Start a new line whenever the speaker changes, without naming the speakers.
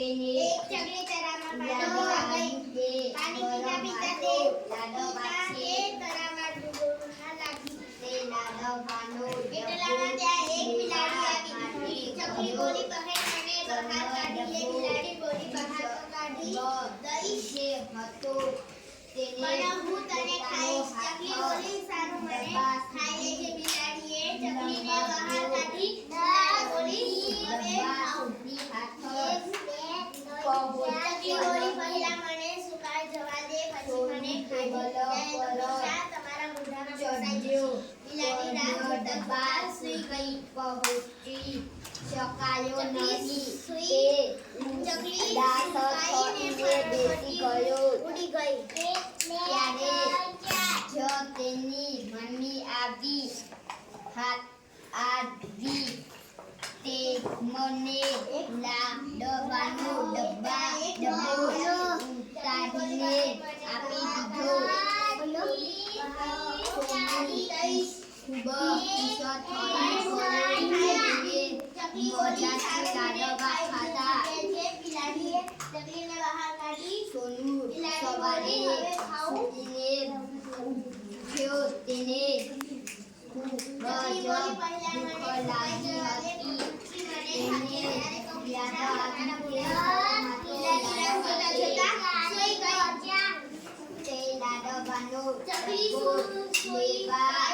તેને
એક ચકલી તરામાં પાણી પીતા તે
લાડો પાછી
તરામાં ડૂબવા લાગી.
તે લાડો પાનો
એટલામાં ત્યાં એક બિલાડી આવી. ચકલી બોલી બહેન મને બહાર કાઢી. એ બિલાડી બોલી બહાર તો કાઢી દઈશ
હતો તેને
પણ હું તને ખાઈશ. ચકલી બોલી સારું મને ખાઈ લેજે. બિલાડીએ ચકલીને બહાર કાઢી. બિલાડી બોલી હવે ખાઉં. ચકલી બોલી પહેલા મને સુકાઈ જવા દે પછી મને ખાઈ તમારા મોઢામાં ફસાઈ બિલાડી રાત જોતા બહાર સૂઈ ગઈ.
પહોંચી શકાયો નહીં
ચકલી
દાંત ખોટીને બેસી ગયો
ઉડી ગઈ.
ત્યારે જો તેની મમ્મી આવી આવી તે મને લાડવાનું ડબ્બો ઉતારીને આપી દીધો. ખૂબ કિસ્સો
ચકલીને બહાર કાઢી.
સોનુ સવારે ઉઠીને ઉઠ્યો તેને ખૂબ જ ભૂખ લાગી હતી. તેને યાદ આવી કે તે લાડવાનો
ચકલી
ડબ્બો લેવા